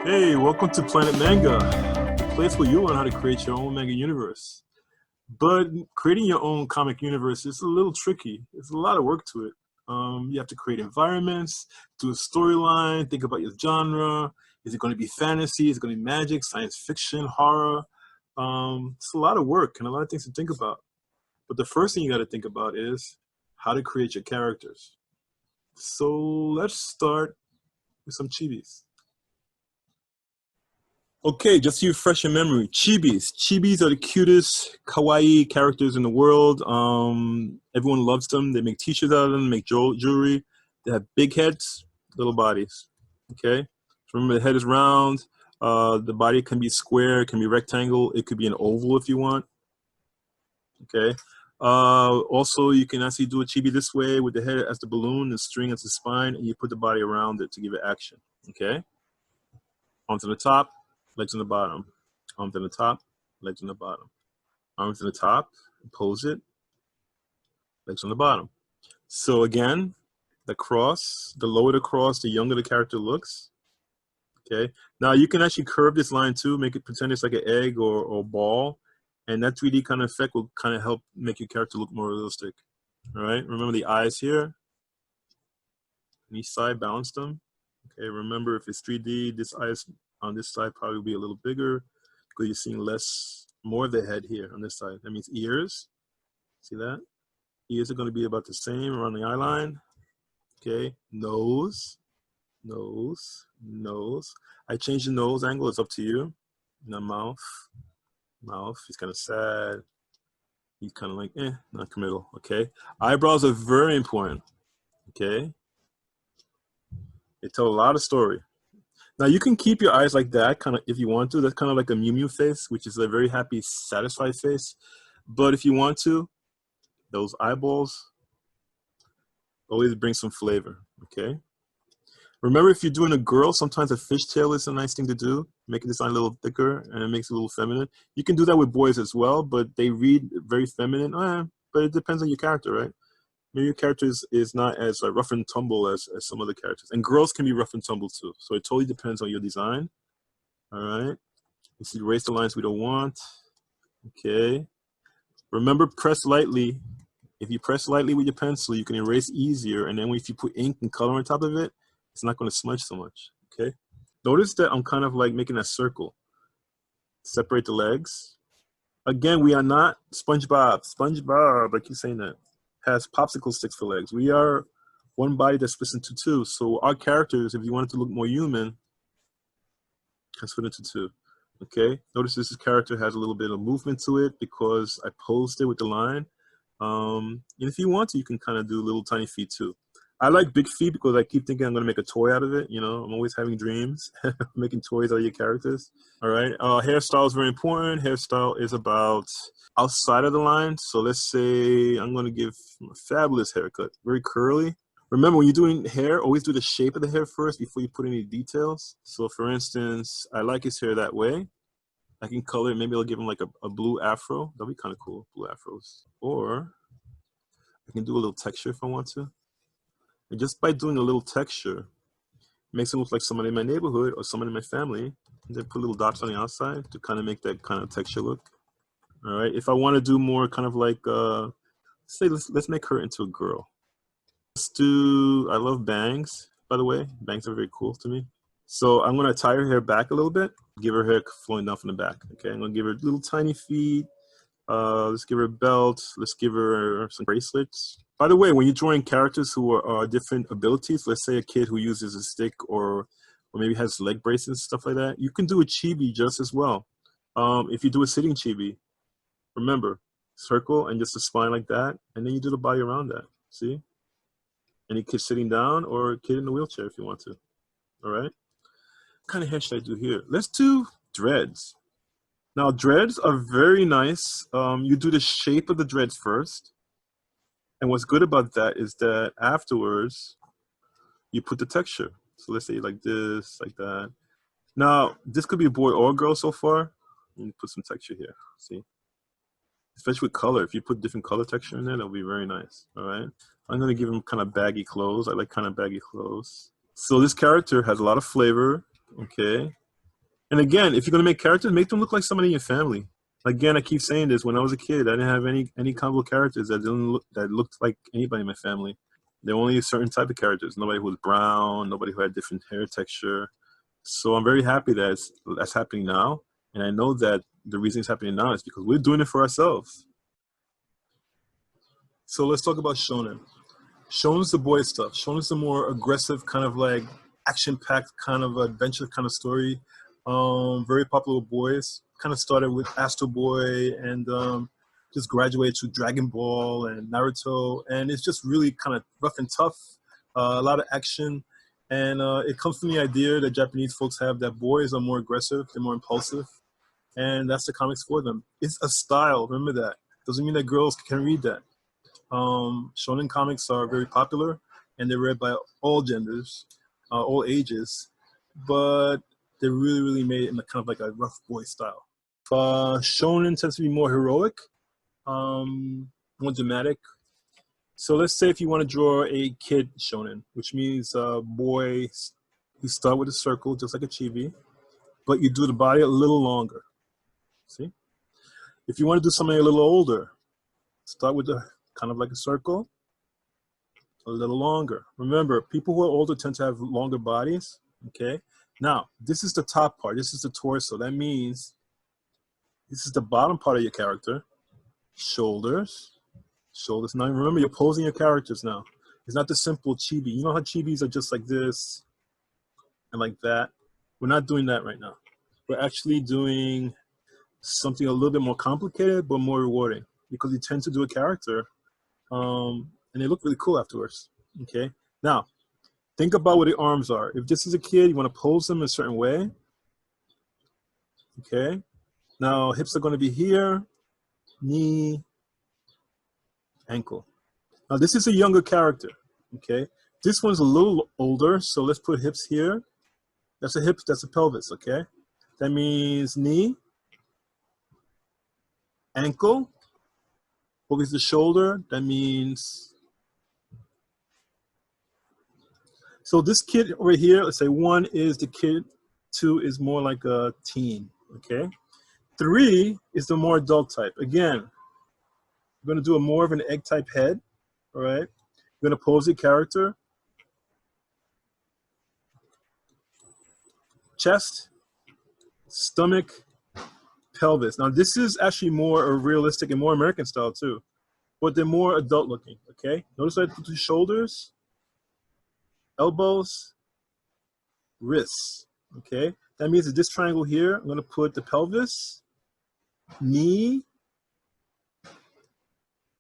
Hey, welcome to Planet Manga, the place where you learn how to create your own manga universe. But creating your own comic universe is a little tricky. There's a lot of work to it. You have to create environments, do a storyline, think about your genre. Is it going to be fantasy? Is it going to be magic, science fiction, horror? It's a lot of work and a lot of things to think about. But the first thing you got to think about is how to create your characters. So let's start with some chibis. Okay, just to refresh your memory, chibis. Chibis are the cutest, kawaii characters in the world. Everyone loves them. They make t-shirts out of them, make jewelry. They have big heads, little bodies. Okay, so remember the head is round. The body can be square, it can be rectangle, it could be an oval if you want. Okay. Also, you can actually do a chibi this way with the head as the balloon, the string as the spine, and you put the body around it to give it action. Okay. Arms on the top, legs on the bottom. Arms on the top, legs on the bottom. Arms on the top, pose it, legs on the bottom. So again, the cross, the lower the cross, the younger the character looks. Okay. Now you can actually curve this line too, make it pretend it's like an egg or ball. And that 3D kind of effect will kind of help make your character look more realistic. All right. Remember the eyes here. On each side, balance them. Okay. Remember, if it's 3D, this eyes on this side probably will be a little bigger because you're seeing more of the head here on this side. That means ears. See that? Ears are going to be about the same around the eye line. Okay. Nose, nose, nose. I changed the nose angle. It's up to you. Now mouth. Mouth. He's kind of sad. He's kind of like, not committal. Okay. Eyebrows are very important. Okay. They tell a lot of story. Now you can keep your eyes like that, kind of, if you want to. That's kind of like a Mew Mew face, which is a very happy, satisfied face. But if you want to, those eyeballs always bring some flavor. Okay. Remember, if you're doing a girl, sometimes a fishtail is a nice thing to do. Make the design a little thicker and it makes it a little feminine. You can do that with boys as well, but they read very feminine. But it depends on your character, right? Maybe your character is not as rough and tumble as some other characters. And girls can be rough and tumble too. So it totally depends on your design. All right. You see, erase the lines we don't want. Okay. Remember, press lightly. If you press lightly with your pencil, you can erase easier. And then if you put ink and color on top of it, it's not going to smudge so much. Okay. Notice that I'm kind of like making a circle. Separate the legs. Again, we are not SpongeBob. SpongeBob, I keep saying that, has popsicle sticks for legs. We are one body that splits into two. So our characters, if you want it to look more human, can split into two. Okay. Notice this character has a little bit of movement to it because I posed it with the line. And if you want to, you can kind of do little tiny feet too. I like big feet because I keep thinking I'm going to make a toy out of it. You know, I'm always having dreams, making toys out of your characters. All right. Hairstyle is very important. Hairstyle is about outside of the line. So let's say I'm going to give a fabulous haircut, very curly. Remember, when you're doing hair, always do the shape of the hair first before you put any details. So for instance, I like his hair that way. I can color it. Maybe I'll give him like a blue afro. That'll be kind of cool, blue afros. Or I can do a little texture if I want to. And just by doing a little texture, it makes it look like someone in my neighborhood or someone in my family. And then put little dots on the outside to kind of make that kind of texture look. All right. If I want to do more kind of like, let's make her into a girl. I love bangs, by the way. Bangs are very cool to me. So I'm going to tie her hair back a little bit, give her hair flowing down from the back. Okay. I'm going to give her little tiny feet. Let's give her a belt. Let's give her some bracelets. By the way, when you're drawing characters who are different abilities, let's say a kid who uses a stick or maybe has leg braces, stuff like that, you can do a chibi just as well. If you do a sitting chibi, remember, circle and just a spine like that, and then you do the body around that. See? Any kid sitting down or a kid in a wheelchair if you want to. All right? What kind of hair should I do here? Let's do dreads. Now, dreads are very nice. You do the shape of the dreads first. And what's good about that is that afterwards, you put the texture. So let's say like this, like that. Now, this could be a boy or a girl so far. You put some texture here, see? Especially with color. If you put different color texture in there, that'll be very nice, all right? I'm gonna give him kind of baggy clothes. I like kind of baggy clothes. So this character has a lot of flavor, okay? And again, if you're gonna make characters, make them look like somebody in your family. Again, I keep saying this. When I was a kid, I didn't have any comic book characters that looked like anybody in my family. There were only a certain type of characters. Nobody who was brown. Nobody who had different hair texture. So I'm very happy that that's happening now. And I know that the reason it's happening now is because we're doing it for ourselves. So let's talk about shonen. Shonen's the boy stuff. Shonen's the more aggressive, kind of like action-packed, kind of adventure kind of story. Very popular with boys. Kind of started with Astro Boy and just graduated to Dragon Ball and Naruto. And it's just really kind of rough and tough. A lot of action. And it comes from the idea that Japanese folks have that boys are more aggressive, they're more impulsive. And that's the comics for them. It's a style, remember that. Doesn't mean that girls can read that. Shonen comics are very popular and they're read by all genders, all ages, but they're really made in a kind of like a rough boy style. Shonen tends to be more heroic, more dramatic. So let's say if you want to draw a kid shonen, which means boys, you start with a circle just like a chibi, but you do the body a little longer. See? If you want to do something a little older, start with the kind of like a circle, a little longer. Remember, people who are older tend to have longer bodies, okay? Now, this is the top part. This is the torso. That means this is the bottom part of your character. Shoulders. Now, remember, you're posing your characters now. It's not the simple chibi. You know how chibis are just like this and like that? We're not doing that right now. We're actually doing something a little bit more complicated, but more rewarding because you tend to do a character and they look really cool afterwards, okay? Now, think about where the arms are. If this is a kid, you want to pose them a certain way, okay? Now, hips are going to be here, knee, ankle. Now, this is a younger character, okay? This one's a little older, so let's put hips here. That's a hip, that's a pelvis, okay? That means knee, ankle, focus the shoulder, that means. So this kid right here, let's say 1 is the kid, 2 is more like a teen, okay? 3 is the more adult type. Again, we're gonna do a more of an egg type head, all right? We're gonna pose the character. Chest, stomach, pelvis. Now this is actually more realistic and more American style too, but they're more adult looking, okay? Notice I put the shoulders, elbows, wrists, okay? That means that this triangle here, I'm gonna put the pelvis, knee,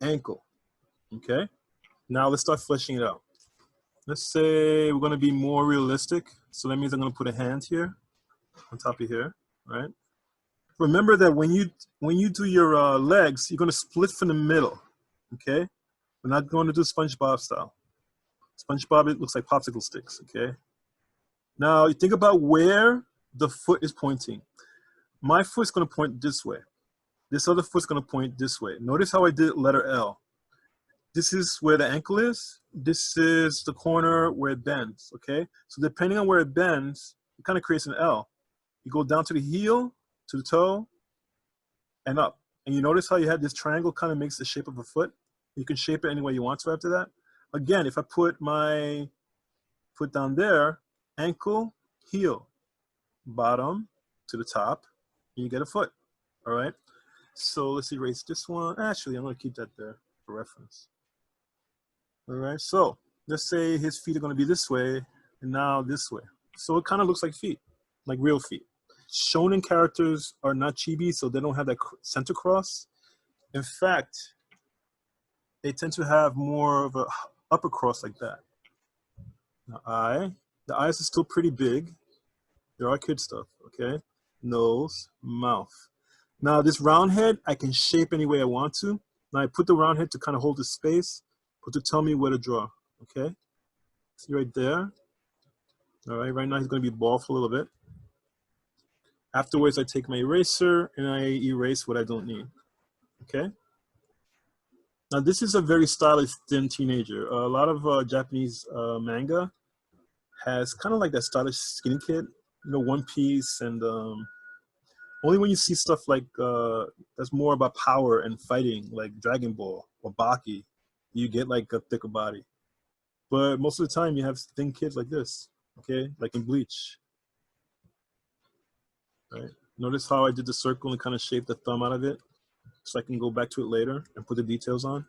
ankle, okay? Now let's start fleshing it out. Let's say we're gonna be more realistic. So that means I'm gonna put a hand here, on top of here, right? Remember that when you do your legs, you're gonna split from the middle, okay? We're not going to do SpongeBob style. SpongeBob, it looks like popsicle sticks, okay? Now, you think about where the foot is pointing. My foot's gonna point this way. This other foot's gonna point this way. Notice how I did letter L. This is where the ankle is. This is the corner where it bends, okay? So depending on where it bends, it kind of creates an L. You go down to the heel, to the toe, and up. And you notice how you had this triangle kind of makes the shape of a foot? You can shape it any way you want to after that. Again, if I put my foot down there, ankle, heel, bottom to the top, and you get a foot, all right? So let's erase this one. Actually, I'm gonna keep that there for reference. All right, so let's say his feet are gonna be this way, and now this way. So it kind of looks like feet, like real feet. Shonen characters are not chibi, so they don't have that center cross. In fact, they tend to have more of a upper cross like that. Now the eyes are still pretty big. There are kid stuff, okay? Nose, mouth. Now this round head, I can shape any way I want to. Now I put the round head to kind of hold the space, but to tell me where to draw, okay? See right there? All right, right now he's gonna be bald for a little bit. Afterwards, I take my eraser and I erase what I don't need, okay? Now this is a very stylish thin teenager. A lot of Japanese manga has kind of like that stylish skinny kid, you know, one piece and Only when you see stuff like that's more about power and fighting, like Dragon Ball or Baki, you get like a thicker body. But most of the time, you have thin kids like this, okay, like in Bleach. Right? Notice how I did the circle and kind of shaped the thumb out of it, so I can go back to it later and put the details on.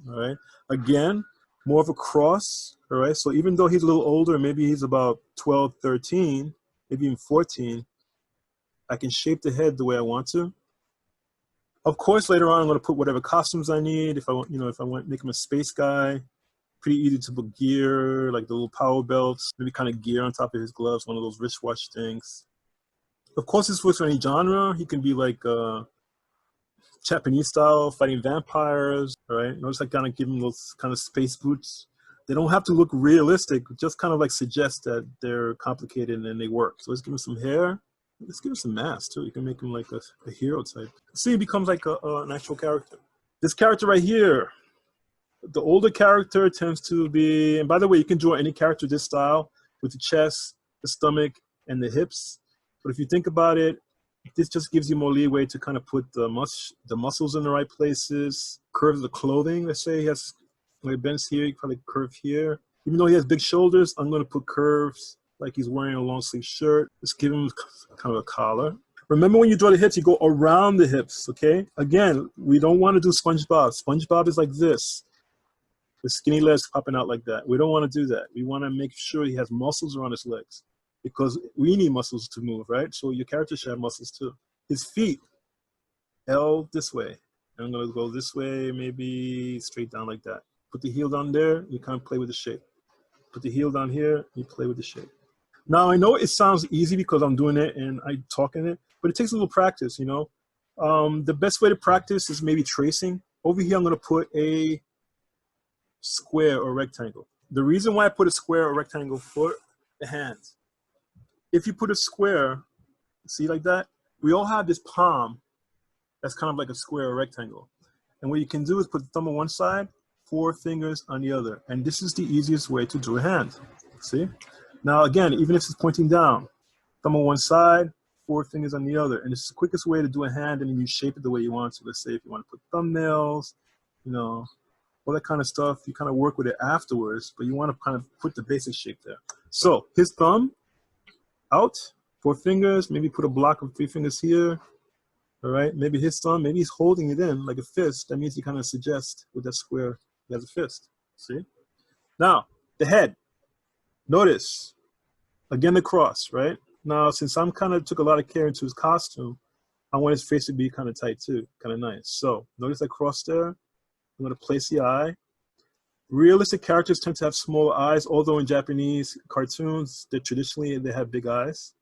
All right. Again, more of a cross. All right. So even though he's a little older, maybe he's about 12, 13, maybe even 14, I can shape the head the way I want to. Of course, later on, I'm going to put whatever costumes I need. If I want, if I want to make him a space guy, pretty easy to put gear, like the little power belts, maybe kind of gear on top of his gloves, one of those wristwatch things. Of course, this works for any genre. He can be like Japanese style, fighting vampires, right? Notice I kind of give him those kind of space boots. They don't have to look realistic, just kind of like suggest that they're complicated and they work. So let's give him some hair. Let's give him some mask too. You can make him like a hero type. See, he becomes like an actual character. This character right here, the older character tends to be, and by the way, you can draw any character this style with the chest, the stomach, and the hips. But if you think about it, this just gives you more leeway to kind of put the muscles in the right places, curve the clothing. Let's say he has, when he bends here, he probably curve here. Even though he has big shoulders, I'm going to put curves like he's wearing a long sleeve shirt. Just give him kind of a collar. Remember when you draw the hips, you go around the hips, okay? Again, we don't want to do SpongeBob. SpongeBob is like this, with skinny legs popping out like that. We don't want to do that. We want to make sure he has muscles around his legs, because we need muscles to move, right? So your character should have muscles too. His feet, L this way. And I'm gonna go this way, maybe straight down like that. Put the heel down there, you kind of play with the shape. Put the heel down here, you play with the shape. Now I know it sounds easy because I'm doing it and I'm talking it, but it takes a little practice, The best way to practice is maybe tracing. Over here, I'm gonna put a square or rectangle. The reason why I put a square or rectangle for the hands, if you put a square, see like that, we all have this palm that's kind of like a square or rectangle. And what you can do is put the thumb on one side, 4 fingers on the other. And this is the easiest way to do a hand. See? Now again, even if it's pointing down, thumb on one side, 4 fingers on the other. And it's the quickest way to do a hand, and you shape it the way you want to. Let's say if you want to put thumbnails, all that kind of stuff, you kind of work with it afterwards, but you want to kind of put the basic shape there. So his thumb out, 4 fingers, maybe put a block of 3 fingers here. All right, maybe his thumb, maybe he's holding it in like a fist. That means he kind of suggests with that square he has a fist. See? Now, the head. Notice, again, the cross, right? Now, since I'm kind of took a lot of care into his costume, I want his face to be kind of tight too, kind of nice. So notice that cross there. I'm going to place the eye. Realistic characters tend to have small eyes, although in Japanese cartoons, they have big eyes.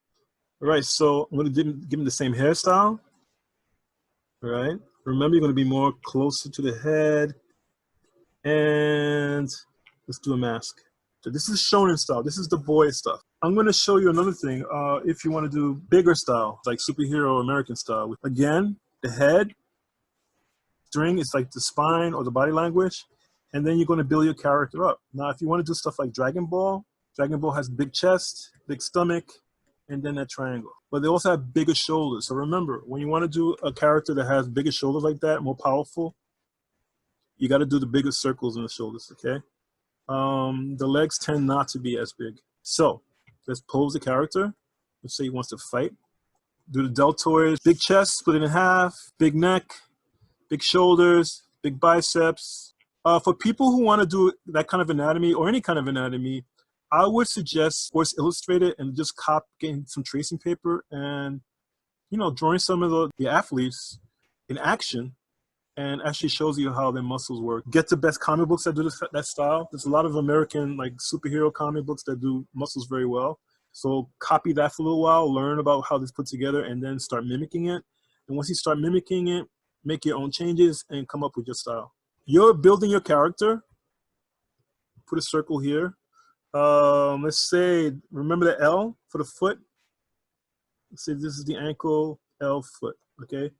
All right, so I'm going to give him the same hairstyle. All right, remember you're going to be more closer to the head. And let's do a mask. So this is shonen style. This is the boy stuff. I'm going to show you another thing. If you want to do bigger style, like superhero American style. Again, the head, string is like the spine or the body language. And then you're going to build your character up. Now, if you want to do stuff like Dragon Ball has big chest, big stomach, and then that triangle. But they also have bigger shoulders. So remember, when you want to do a character that has bigger shoulders like that, more powerful, you got to do the bigger circles in the shoulders, okay? The legs tend not to be as big. So let's pose the character. Let's say he wants to fight. Do the deltoids, big chest, split it in half, big neck, big shoulders, big biceps. For people who want to do that kind of anatomy or any kind of anatomy, I would suggest Sports Illustrated and just getting some tracing paper and, drawing some of the athletes in action, and actually shows you how their muscles work. Get the best comic books that do that style. There's a lot of American superhero comic books that do muscles very well. So copy that for a little while, learn about how this put together, and then start mimicking it. And once you start mimicking it, make your own changes and come up with your style. You're building your character. Put a circle here. Let's say, remember the L for the foot? Let's say this is the ankle, L foot, okay?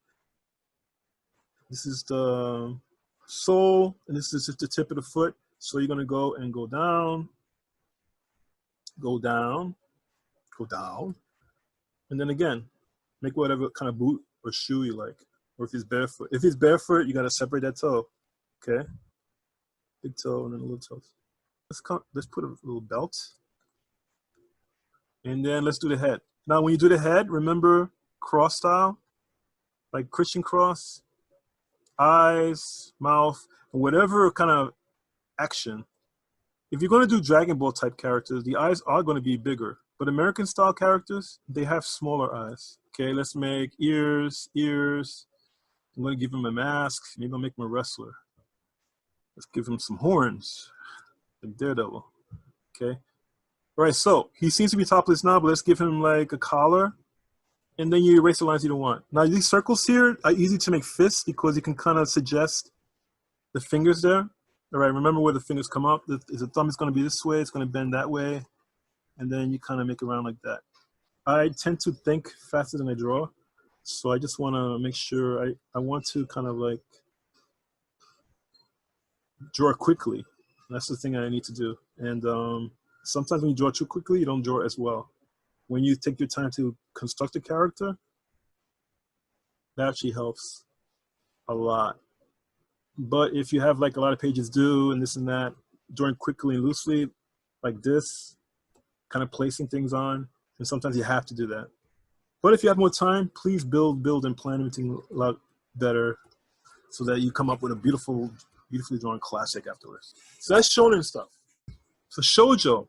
This is the sole, and this is just the tip of the foot. So you're gonna go and go down, go down, go down, and then again, Make whatever kind of boot or shoe you like. Or if he's barefoot. If he's barefoot, you gotta separate that toe. Okay? Big toe and then a little toe. Let's put a little belt. And then let's do the head. Now when you do the head, remember cross style, like Christian cross, eyes, mouth, whatever kind of action. If you're going to do Dragon Ball type characters, the eyes are going to be bigger. But American style characters, they have smaller eyes. Okay, let's make ears. I'm going to give him a mask. Maybe I'll make him a wrestler. Let's give him some horns, like Daredevil. Okay. All right, so he seems to be topless now, but let's give him like a collar. And then you erase the lines you don't want. Now these circles here are easy to make fists because you can kind of suggest the fingers there. All right, remember where the fingers come up. The thumb is going to be this way. It's going to bend that way. And then you kind of make it around like that. I tend to think faster than I draw. So I just want to make sure I want to kind of like draw quickly. That's the thing I need to do. And sometimes when you draw too quickly, you don't draw as well. When you take your time to construct a character, that actually helps a lot. But if you have like a lot of pages due and this and that, drawing quickly and loosely, like this, kind of placing things on, and sometimes you have to do that. But if you have more time, please build and plan everything a lot better so that you come up with a beautifully drawn classic afterwards. So that's shonen stuff. So shoujo.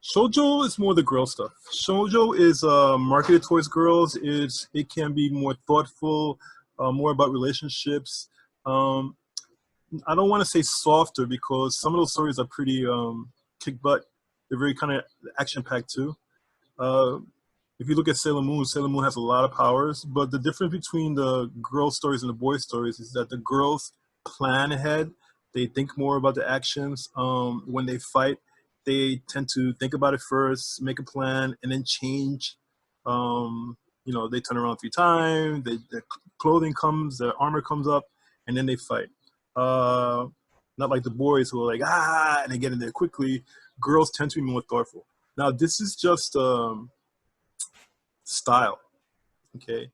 Shoujo is more the girl stuff. Shoujo is marketed towards girls. It can be more thoughtful, more about relationships. I don't want to say softer because some of those stories are pretty kick butt. They're very kind of action-packed too. If you look at Sailor Moon has a lot of powers, but the difference between the girl stories and the boy stories is that the girls plan ahead. They think more about the actions. When they fight, they tend to think about it first, make a plan, and then change. They turn around 3 times, their clothing comes, their armor comes up, and then they fight. Not like the boys who are like, and they get in there quickly. Girls tend to be more thoughtful. Now, this is just style, okay?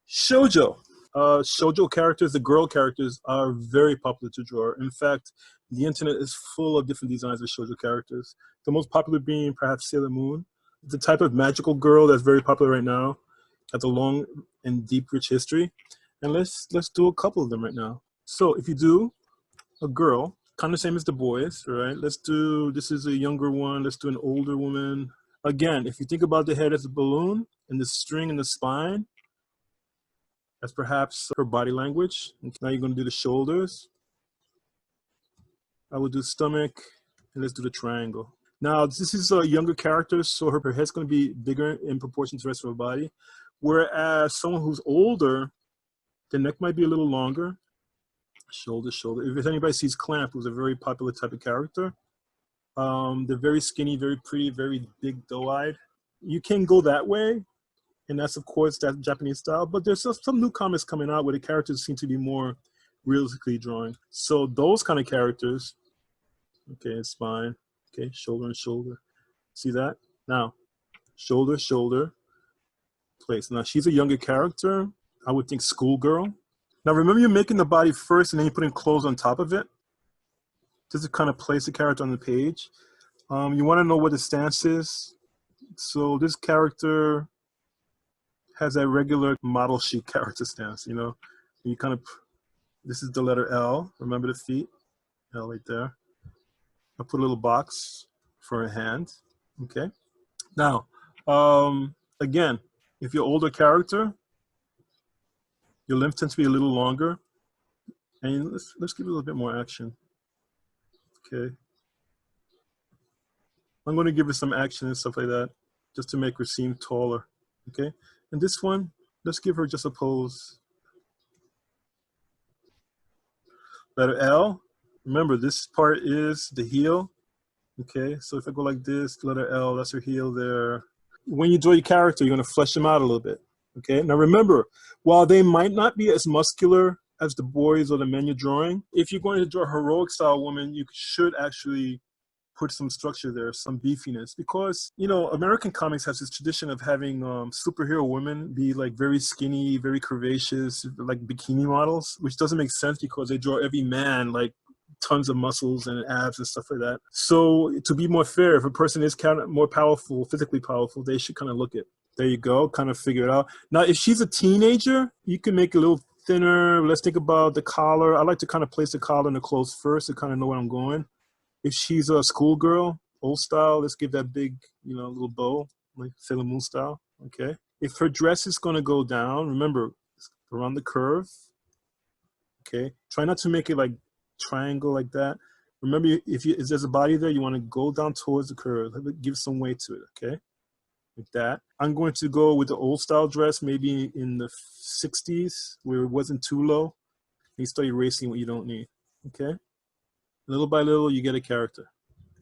Shoujo. Shoujo characters, the girl characters, are very popular to draw. In fact, the internet is full of different designs of shoujo characters. The most popular being perhaps Sailor Moon. It's a type of magical girl that's very popular right now. Has a long and deep, rich history. And let's do a couple of them right now. So if you do a girl, kind of the same as the boys, right? This is a younger one. Let's do an older woman. Again, if you think about the head as a balloon and the string and the spine, that's perhaps her body language. And now you're going to do the shoulders. I will do stomach, and let's do the triangle. Now, this is a younger character, so her head's going to be bigger in proportion to the rest of her body. Whereas someone who's older, the neck might be a little longer. Shoulder. If anybody sees Clamp, who's a very popular type of character, they're very skinny, very pretty, very big, doe-eyed. You can go that way, and that's, of course, that Japanese style. But there's some new comics coming out where the characters seem to be more realistically drawing. So those kind of characters, okay, spine, okay, shoulder and shoulder. See that? Now, shoulder, place. Now, she's a younger character. I would think schoolgirl. Now, remember, you're making the body first, and then you're putting clothes on top of it. Just to kind of place the character on the page. You want to know what the stance is. So this character has that regular model chic character stance, you know. You kind of, this is the letter L. Remember the feet? L right there. I put a little box for a hand. Okay. Now, again, if you're older character, your limb tends to be a little longer. And let's give it a little bit more action. Okay. I'm going to give her some action and stuff like that, just to make her seem taller. Okay. And this one, let's give her just a pose. Letter L. Remember, this part is the heel. Okay. So if I go like this, letter L, that's her heel there. When you draw your character, you're going to flesh them out a little bit. Okay. Now remember, while they might not be as muscular as the boys or the men you're drawing, if you're going to draw a heroic style woman, you should actually put some structure there, some beefiness, because you know American comics has this tradition of having superhero women be like very skinny, very curvaceous, like bikini models, which doesn't make sense because they draw every man like tons of muscles and abs and stuff like that. So to be more fair, if a person is kind of more powerful, physically powerful, they should kind of look it. There you go, kind of figure it out. Now, if she's a teenager, you can make it a little thinner. Let's think about the collar. I like to kind of place the collar in the clothes first to kind of know where I'm going. If she's a schoolgirl, old style, let's give that big, you know, little bow, like Sailor Moon style, okay? If her dress is gonna go down, remember, around the curve, okay? Try not to make it like triangle like that. Remember, if there's a body there, you wanna go down towards the curve, give some weight to it, okay? Like that. I'm going to go with the old style dress, maybe in the 60s, where it wasn't too low. You start erasing what you don't need, okay? Little by little, you get a character.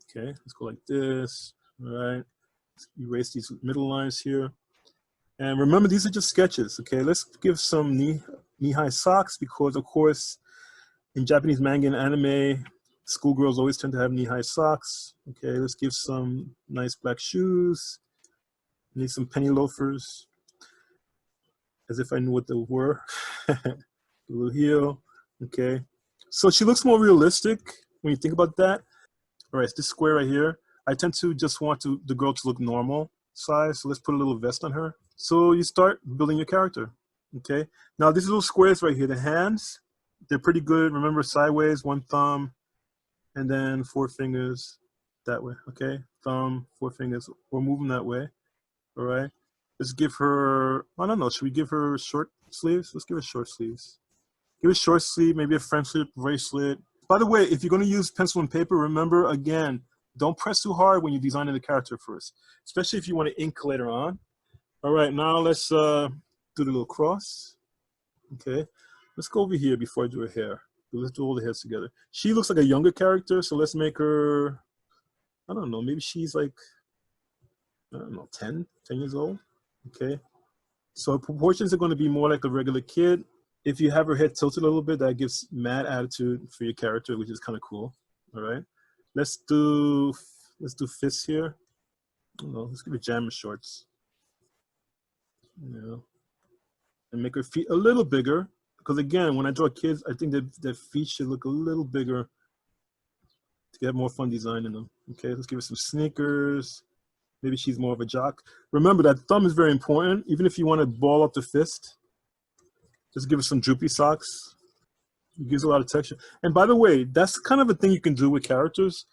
Okay, let's go like this, all right? Let's erase these middle lines here. And remember, these are just sketches, okay? Let's give some knee-high socks because, of course, in Japanese manga and anime, schoolgirls always tend to have knee-high socks. Okay, let's give some nice black shoes. Need some penny loafers, as if I knew what they were. A little heel, okay? So she looks more realistic when you think about that. All right, this square right here, I tend to just want the girl to look normal size, so let's put a little vest on her. So you start building your character, okay? Now these little squares right here, the hands, they're pretty good. Remember, sideways, one thumb, and then 4 fingers that way, okay? Thumb, 4 fingers, or move them that way, all right? Let's give her, I don't know, should we give her short sleeves? Let's give her short sleeves. Give her short sleeve, maybe a friendship bracelet. By the way, if you're going to use pencil and paper, remember, again, don't press too hard when you're designing the character first, especially if you want to ink later on. All right, now let's do the little cross. Okay, let's go over here before I do her hair. Let's do all the heads together. She looks like a younger character, so let's make her, I don't know, maybe she's like, I don't know, 10 years old. Okay, so proportions are going to be more like a regular kid. If you have her head tilted a little bit, that gives mad attitude for your character, which is kind of cool. All right, let's do fists here. I don't know, let's give her jammer shorts. You know, and make her feet a little bigger, because again, when I draw kids, I think that their feet should look a little bigger to get more fun designing them. Okay, let's give her some sneakers. Maybe she's more of a jock. Remember that thumb is very important. Even if you want to ball up the fist, just give her some droopy socks. It gives a lot of texture. And by the way, that's kind of a thing you can do with characters.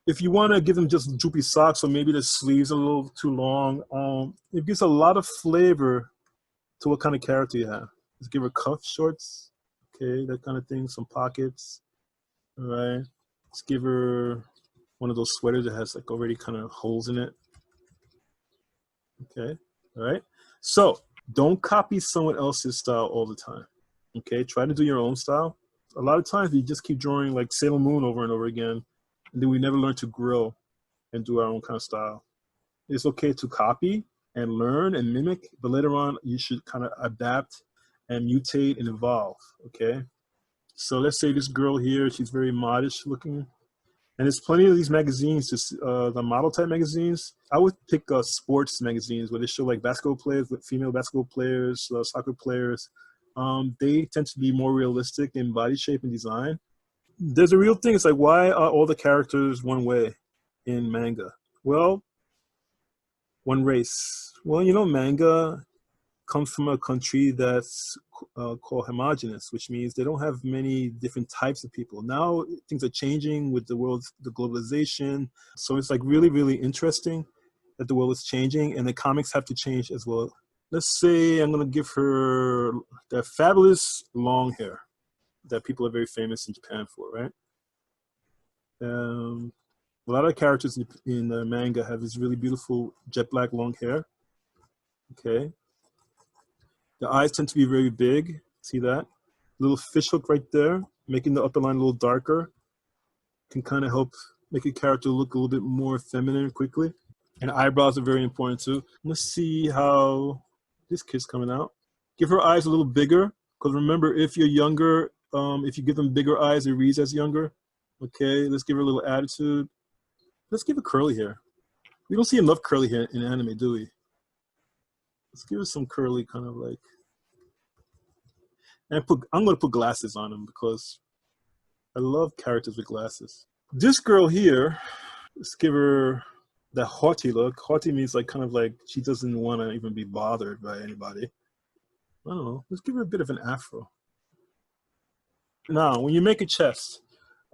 If you want to give them just droopy socks, or maybe the sleeves are a little too long, it gives a lot of flavor to what kind of character you have. Let's give her cuff shorts, okay, that kind of thing, some pockets, all right. Let's give her one of those sweaters that has like already kind of holes in it, okay, all right. So don't copy someone else's style all the time, okay? Try to do your own style. A lot of times we just keep drawing like Sailor Moon over and over again, and then we never learn to grow and do our own kind of style. It's okay to copy and learn and mimic, but later on you should kind of adapt and mutate and evolve, okay? So let's say this girl here, she's very modish looking, and there's plenty of these magazines, just the model type magazines. I would pick sports magazines where they show like basketball players, with female basketball players, soccer players. They tend to be more realistic in body shape and design. There's a real thing. It's like, why are all the characters one way in manga? Well, one race. Well, you know, manga comes from a country that's called homogenous, which means they don't have many different types of people. Now things are changing with the globalization. So it's like really, really interesting that the world is changing, and the comics have to change as well. Let's say I'm going to give her that fabulous long hair that people are very famous in Japan for, right? A lot of characters in the manga have this really beautiful jet black long hair. Okay. The eyes tend to be very big. See that? Little fish hook right there, making the upper line a little darker. Can kind of help make a character look a little bit more feminine quickly. And eyebrows are very important too. Let's see how this kid's coming out. Give her eyes a little bigger, because remember, if you're younger, if you give them bigger eyes, it reads as younger. Okay, let's give her a little attitude. Let's give it curly hair. We don't see enough curly hair in anime, do we? Let's give it some curly kind of like. And I'm gonna put glasses on him because I love characters with glasses. This girl here, let's give her that haughty look. Haughty means like kind of like she doesn't want to even be bothered by anybody. I don't know. Let's give her a bit of an afro. Now, when you make a chest,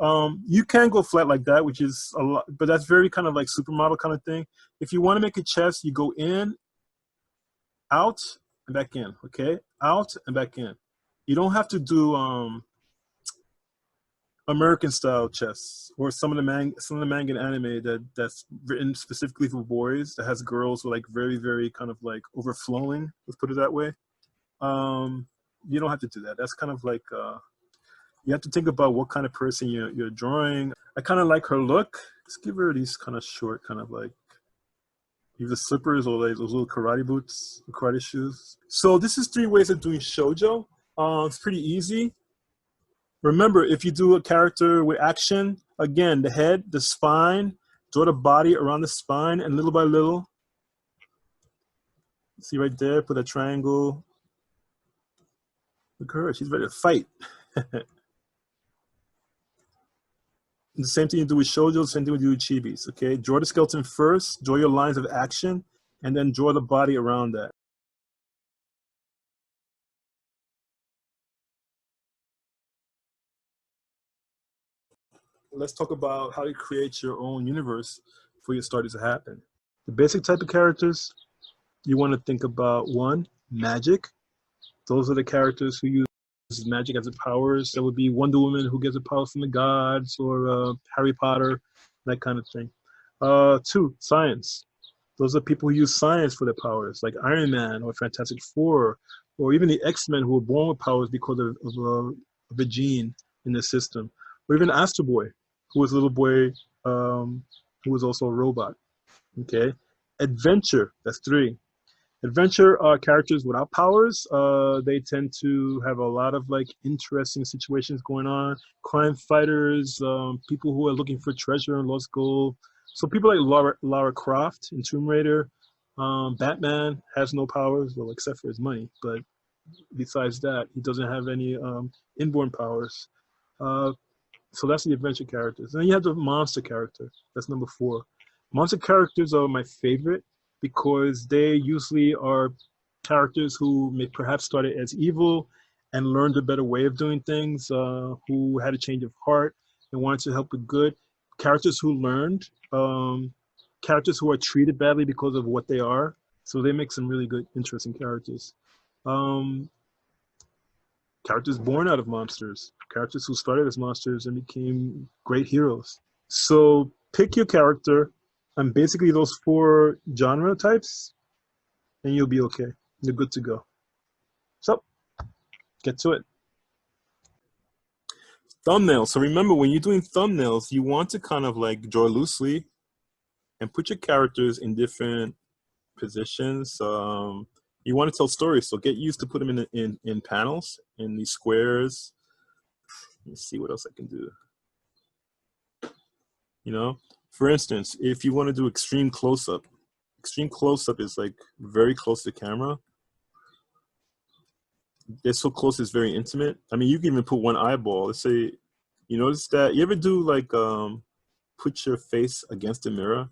you can go flat like that, which is a lot, but that's very kind of like supermodel kind of thing. If you want to make a chest, you go in, out, and back in. Okay, out and back in. You don't have to do American style chests or some of the manga and anime that's written specifically for boys that has girls who are like very kind of like overflowing. Let's put it that way. You don't have to do that. That's kind of like you have to think about what kind of person you're drawing. I kind of like her look. Let's give her these kind of short, kind of like either slippers or like those little karate boots, karate shoes. So this is 3 ways of doing shoujo. It's pretty easy. Remember, if you do a character with action, again, the head, the spine, draw the body around the spine, and little by little, see right there, put a triangle. Look at her, she's ready to fight. The same thing you do with shoujo, the same thing we do with chibis, okay? Draw the skeleton first, draw your lines of action, and then draw the body around that. Let's talk about how to create your own universe for your story to happen. The basic type of characters, you want to think about 1, magic. Those are the characters who use magic as a powers. That would be Wonder Woman, who gets a power from the gods, or Harry Potter, that kind of thing. 2, science. Those are people who use science for their powers, like Iron Man or Fantastic Four, or even the X-Men, who were born with powers because of a gene in the system. Or even Astro Boy, who was a little boy who was also a robot. Okay, adventure, that's 3. Adventure are characters without powers. They tend to have a lot of like interesting situations going on. Crime fighters, people who are looking for treasure and lost gold. So people like Lara Croft in Tomb Raider. Batman has no powers, well, except for his money. But besides that, he doesn't have any inborn powers. So that's the adventure characters. And then you have the monster character. That's number 4. Monster characters are my favorite because they usually are characters who may perhaps started as evil and learned a better way of doing things, who had a change of heart and wanted to help the good. Characters who learned, characters who are treated badly because of what they are. So they make some really good, interesting characters. Characters born out of monsters, characters who started as monsters and became great heroes. So pick your character and basically those 4 genre types, and you'll be okay. You're good to go. So get to it. Thumbnails. So remember, when you're doing thumbnails, you want to kind of like draw loosely and put your characters in different positions. You want to tell stories, so get used to put them in panels, in these squares. Let me see what else I can do. You know, for instance, if you want to do extreme close-up is like very close to camera. They're so close, it's very intimate. I mean, you can even put one eyeball. Let's say, you notice that, you ever do like, put your face against the mirror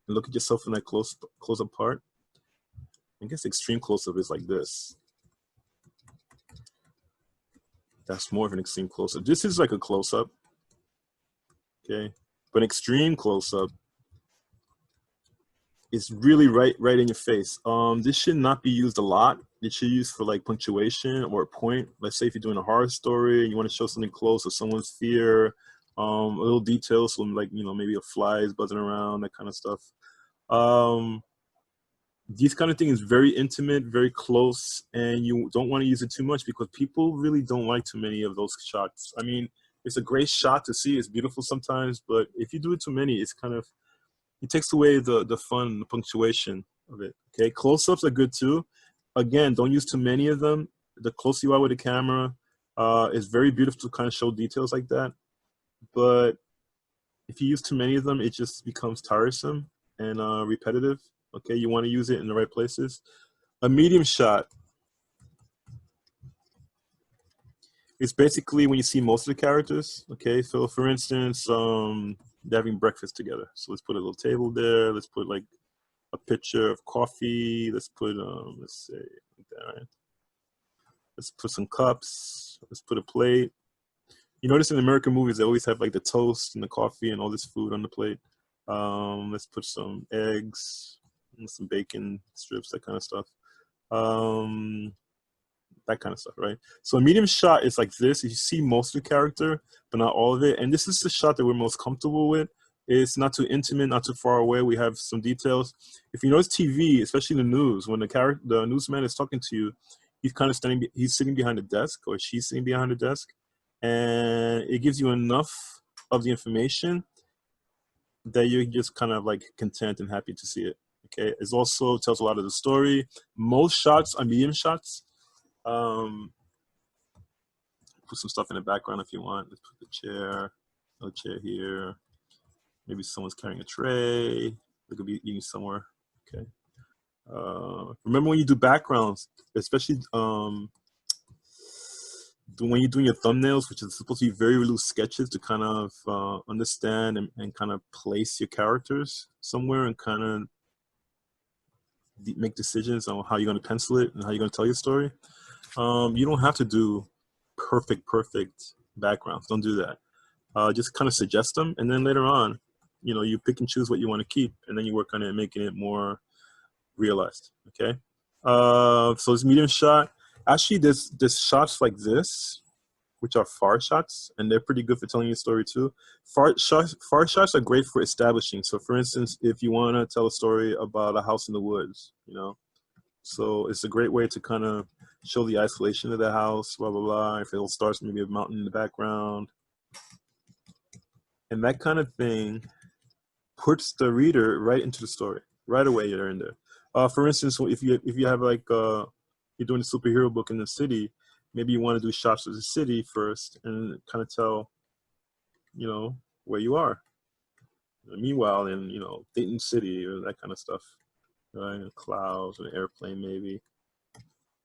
and look at yourself in that close-up part? I guess extreme close-up is like this. That's more of an extreme close-up. This is like a close-up, okay? But extreme close-up is really right in your face. This should not be used a lot. It should be used for like punctuation or a point. Let's say if you're doing a horror story and you want to show something close or someone's fear, a little detail, so like, you know, maybe a fly is buzzing around, that kind of stuff. These kind of things is very intimate, very close, and you don't want to use it too much because people really don't like too many of those shots. I mean, it's a great shot to see. It's beautiful sometimes, but if you do it too many, it's kind of, it takes away the fun, the punctuation of it. Okay, close-ups are good too. Again, don't use too many of them. The closer you are with the camera, it's very beautiful to kind of show details like that. But If you use too many of them, it just becomes tiresome and repetitive. Okay, you want to use it in the right places. A medium shot is basically when you see most of the characters. Okay, so for instance, they're having breakfast together. So let's put a little table there. Let's put like a pitcher of coffee. Let's put let's say like that, right? Let's put some cups. Let's put a plate. You notice in American movies they always have like the toast and the coffee and all this food on the plate. Let's put some eggs and some bacon strips, that kind of stuff. Um, that kind of stuff, right? So a medium shot is like this. You see most of the character, but not all of it. And this is the shot that we're most comfortable with. It's not too intimate, not too far away. We have some details. If you notice TV, especially the news, when the newsman is talking to you, he's kind of he's sitting behind a desk, or she's sitting behind a desk, and it gives you enough of the information that you're just kind of like content and happy to see it. Okay, it also tells a lot of the story. Most shots are medium shots. Put some stuff in the background if you want. Let's put the chair, no chair here. Maybe someone's carrying a tray. They could be eating somewhere. Okay. Remember when you do backgrounds, especially when you're doing your thumbnails, which is supposed to be very loose sketches to kind of understand and kind of place your characters somewhere and kind of make decisions on how you're going to pencil it and how you're going to tell your story. You don't have to do perfect backgrounds. Don't do that. Just kind of suggest them, and then later on, you pick and choose what you want to keep, and then you work on it, making it more realized. Okay. So it's medium shot. Actually, there's shots like this, which are far shots, and they're pretty good for telling your story too. Far shots are great for establishing. So, for instance, if you want to tell a story about a house in the woods, so it's a great way to kind of show the isolation of the house, blah, blah, blah. If it starts, maybe a mountain in the background. And that kind of thing puts the reader right into the story. Right away, you're in there. For instance, if you have like, you're doing a superhero book in the city, maybe you want to do shots of the city first and kind of tell, where you are. Meanwhile, in, Dayton City or that kind of stuff, right? Clouds, an airplane maybe.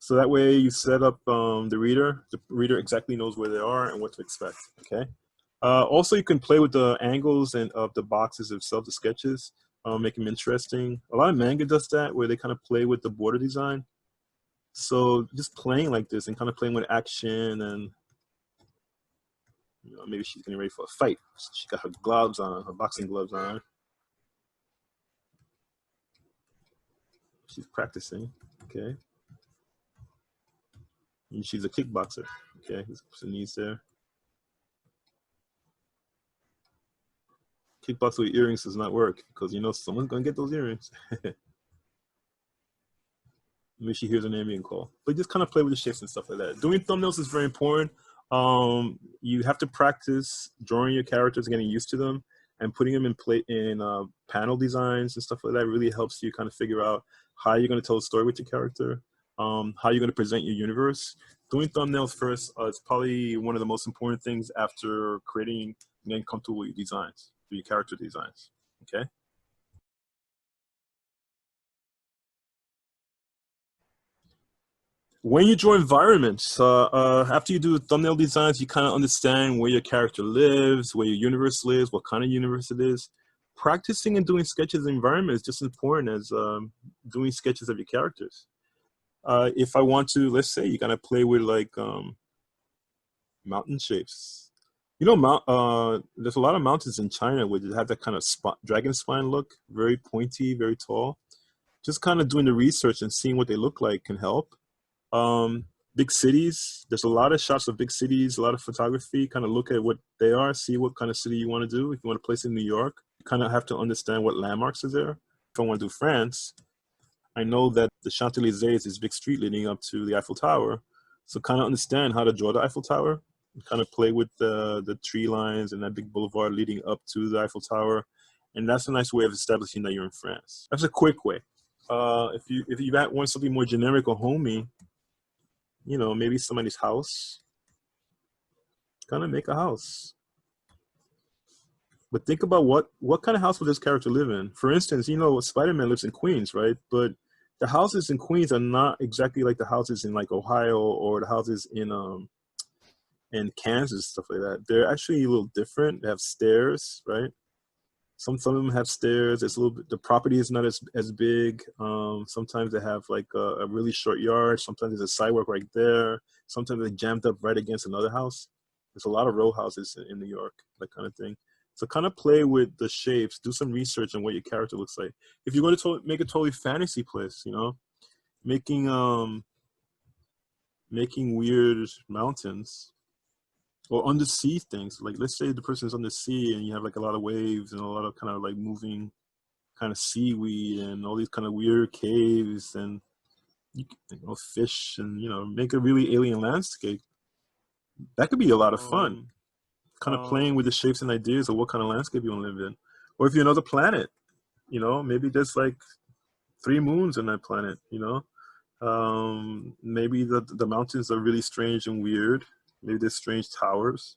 So that way you set up the reader exactly knows where they are and what to expect, okay? Also, you can play with the angles and of the boxes themselves, the sketches, make them interesting. A lot of manga does that, where they kind of play with the border design. So just playing like this and kind of playing with action, and maybe she's getting ready for a fight. She got her gloves on, her boxing gloves on. She's practicing, okay? And she's a kickboxer, okay? There's some knees there. Kickboxer with earrings does not work because someone's gonna get those earrings. Maybe she hears an ambient call. But just kind of play with the shapes and stuff like that. Doing thumbnails is very important. You have to practice drawing your characters, getting used to them, and putting them in panel designs and stuff like that really helps you kind of figure out how you're going to tell a story with your character, how you're going to present your universe. Doing thumbnails first is probably one of the most important things after creating and getting comfortable with your designs, with your character designs. Okay. When you draw environments, after you do thumbnail designs, you kind of understand where your character lives, where your universe lives, what kind of universe it is. Practicing and doing sketches of the environment is just as important as doing sketches of your characters. If I want to, let's say you're gonna play with like mountain shapes. There's a lot of mountains in China where they have that kind of dragon spine look, very pointy, very tall. Just kind of doing the research and seeing what they look like can help. Big cities, there's a lot of shots of big cities, a lot of photography, kind of look at what they are, see what kind of city you want to do. If you want to place in New York, you kind of have to understand what landmarks are there. If I want to do France, I know that the Champs-Élysées is this big street leading up to the Eiffel Tower. So kind of understand how to draw the Eiffel Tower, and kind of play with the tree lines and that big boulevard leading up to the Eiffel Tower. And that's a nice way of establishing that you're in France. That's a quick way. If you want something more generic or homey, maybe somebody's house, kind of make a house. But think about what kind of house would this character live in? For instance, you know, Spider-Man lives in Queens, right? But the houses in Queens are not exactly like the houses in like Ohio or the houses in Kansas, stuff like that. They're actually a little different. They have stairs, right? Some of them have stairs. It's a little bit, the property is not as big. Sometimes they have like a really short yard. Sometimes there's a sidewalk right there. Sometimes they're jammed up right against another house. There's a lot of row houses in New York, that kind of thing. So kind of play with the shapes. Do some research on what your character looks like. If you're going to make a totally fantasy place, you know, making making weird mountains or undersea things. Like let's say the person's on the sea and you have like a lot of waves and a lot of kind of like moving kind of seaweed and all these kind of weird caves and you know, fish and you know make a really alien landscape. That could be a lot of fun. Kind of playing with the shapes and ideas of what kind of landscape you want to live in. Or if you're another planet, you know, maybe there's like 3 moons on that planet, you know. Maybe the mountains are really strange and weird. Maybe there's strange towers.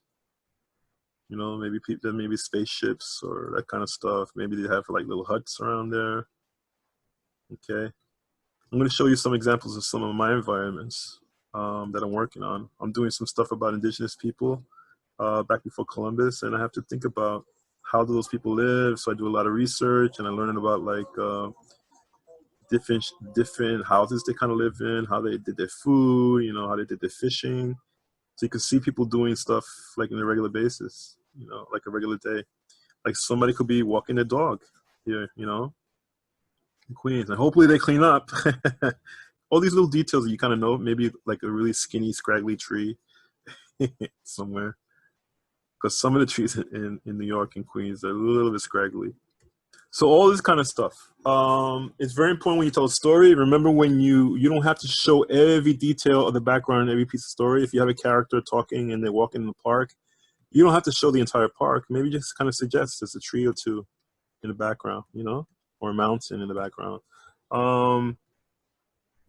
You know, maybe people, maybe spaceships or that kind of stuff. Maybe they have like little huts around there. Okay, I'm going to show you some examples of some of my environments that I'm working on. I'm doing some stuff about indigenous people back before Columbus, and I have to think about how do those people live. So I do a lot of research, and I learn about like different houses they kind of live in, how they did their food, you know, how they did their fishing. So you can see people doing stuff like on a regular basis, you know, like a regular day. Like somebody could be walking their dog here, you know, in Queens, and hopefully they clean up. All these little details that you kind of know, maybe like a really skinny, scraggly tree somewhere. Because some of the trees in New York and Queens are a little bit scraggly. So all this kind of stuff. It's very important when you tell a story. Remember when you don't have to show every detail of the background in every piece of story. If you have a character talking and they're walking in the park, you don't have to show the entire park. Maybe just kind of suggest there's a tree or two in the background, you know, or a mountain in the background.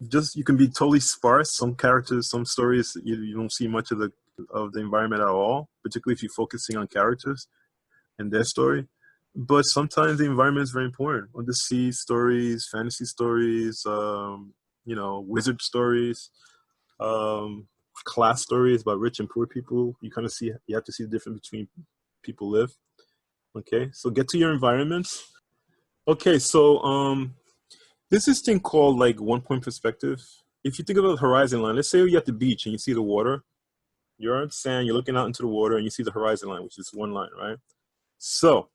Just you can be totally sparse. Some characters, some stories, you don't see much of the environment at all, particularly if you're focusing on characters and their story. But sometimes the environment is very important. Undersea stories, fantasy stories, you know, wizard stories, class stories about rich and poor people. You kind of see, you have to see the difference between people live. Okay, so get to your environments. Okay, so there's this thing called like 1 point perspective. If you think about the horizon line, let's say you're at the beach and you see the water. You're on sand, you're looking out into the water and you see the horizon line, which is one line, right? So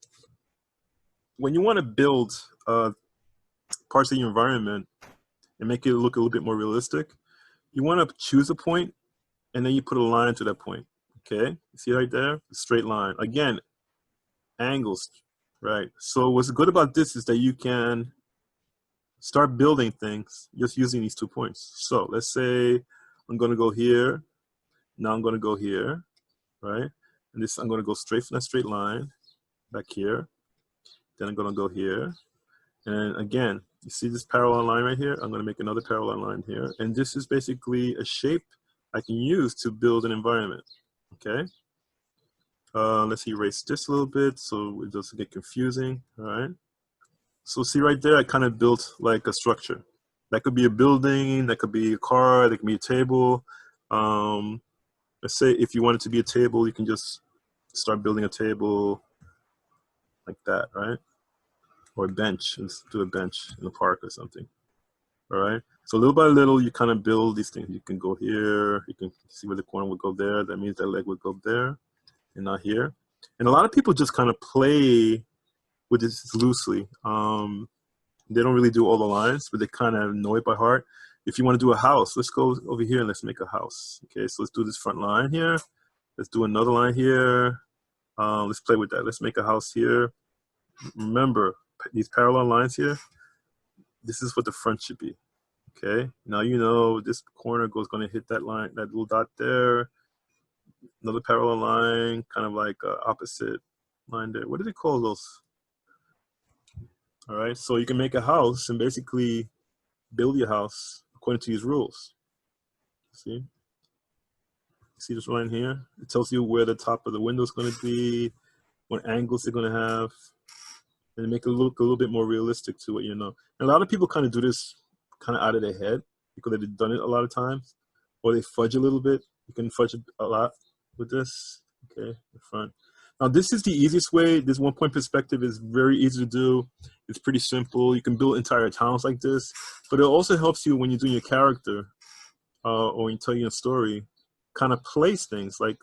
when you want to build parts of your environment and make it look a little bit more realistic, you want to choose a point and then you put a line to that point. Okay, you see right there, a straight line. Again, angles, right? So what's good about this is that you can start building things just using these 2 points. So let's say I'm going to go here. Now I'm going to go here, right? And this, I'm going to go straight from that straight line back here. Then I'm going to go here. And again, you see this parallel line right here? I'm going to make another parallel line here. And this is basically a shape I can use to build an environment, okay? Let's erase this a little bit so it doesn't get confusing, all right? So see right there, I kind of built like a structure. That could be a building, that could be a car, that could be a table. Let's say if you want it to be a table, you can just start building a table like that, right? Or a bench, let's do a bench in the park or something, all right? So little by little, you kind of build these things. You can go here, you can see where the corner would go there. That means that leg would go there and not here. And a lot of people just kind of play with this loosely. They don't really do all the lines, but they kind of know it by heart. If you want to do a house, let's go over here and let's make a house. Okay, so let's do this front line here. Let's do another line here. Let's play with that. Let's make a house here. Remember, these parallel lines here, this is what the front should be. Okay, now you know this corner going to hit that line, that little dot there. Another parallel line, kind of like opposite line there. What do they call those? All right, so you can make a house and basically build your house according to these rules. See this line here? It tells you where the top of the window is going to be. what angles they're going to have, and make it look a little bit more realistic to what you know. And a lot of people kind of do this kind of out of their head because they've done it a lot of times, or they fudge a little bit. You can fudge a lot with this. Okay, the front. Now this is the easiest way. This 1-point perspective is very easy to do. It's pretty simple. You can build entire towns like this, but it also helps you when you're doing your character or when you're telling a story, kind of place things like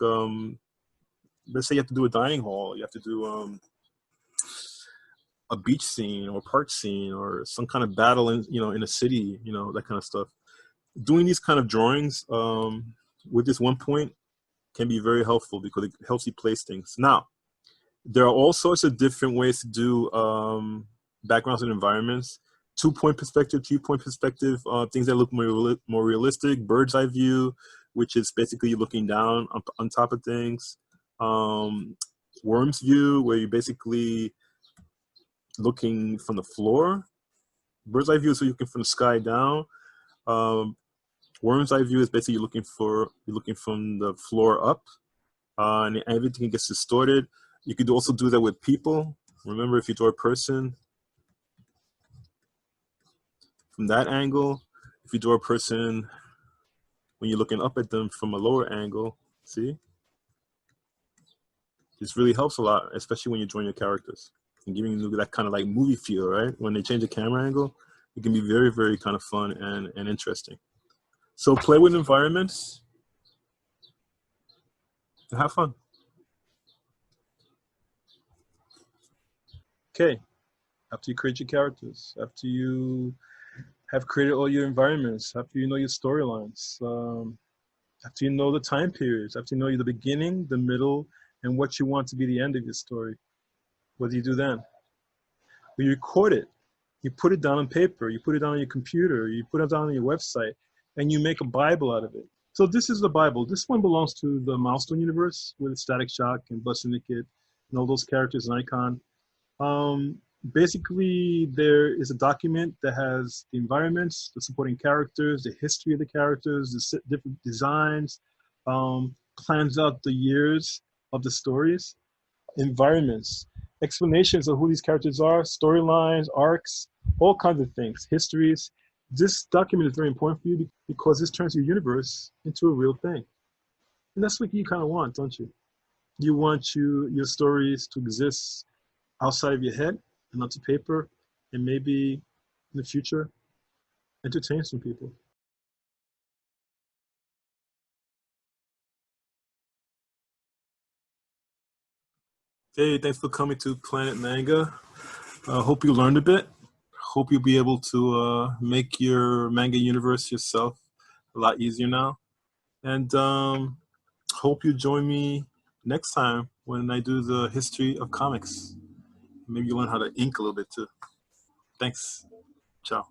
let's say you have to do a dining hall, you have to do a beach scene or park scene or some kind of battle in in a city, that kind of stuff. Doing these kind of drawings with this 1 point can be very helpful because it helps you place things. Now, there are all sorts of different ways to do backgrounds and environments. 2-point perspective, 3-point perspective, things that look more realistic. Bird's eye view, which is basically looking down on top of things. Worm's view, where you're basically looking from the floor. Bird's eye view is so you're looking from the sky down. Worm's eye view is basically you're looking from the floor up, and everything gets distorted. You could also do that with people. Remember, if you draw a person from that angle, if you draw a person when you're looking up at them from a lower angle, see? This really helps a lot, especially when you're drawing your characters and giving you that kind of like movie feel, right? When they change the camera angle, it can be very, very kind of fun and interesting. So play with environments and have fun. Okay, after you create your characters, after you have created all your environments, after you know your storylines, after you know the time periods, after you know the beginning, the middle, and what you want to be the end of your story, what do you do then? Well, you record it. You put it down on paper. You put it down on your computer. You put it down on your website, and you make a Bible out of it. So this is the Bible. This one belongs to the Milestone universe with Static Shock and Blood Syndicate and all those characters and Icon. Basically, there is a document that has the environments, the supporting characters, the history of the characters, the different designs, plans out the years of the stories, environments, explanations of who these characters are, storylines, arcs, all kinds of things, histories. This document is very important for you because this turns your universe into a real thing. And that's what you kind of want, don't you? You want your stories to exist outside of your head and onto paper, and maybe in the future, entertain some people. Hey, thanks for coming to Planet Manga. Hope you learned a bit. Hope you'll be able to make your manga universe yourself a lot easier now. And hope you join me next time when I do the history of comics. Maybe you learn how to ink a little bit too. Thanks. Ciao.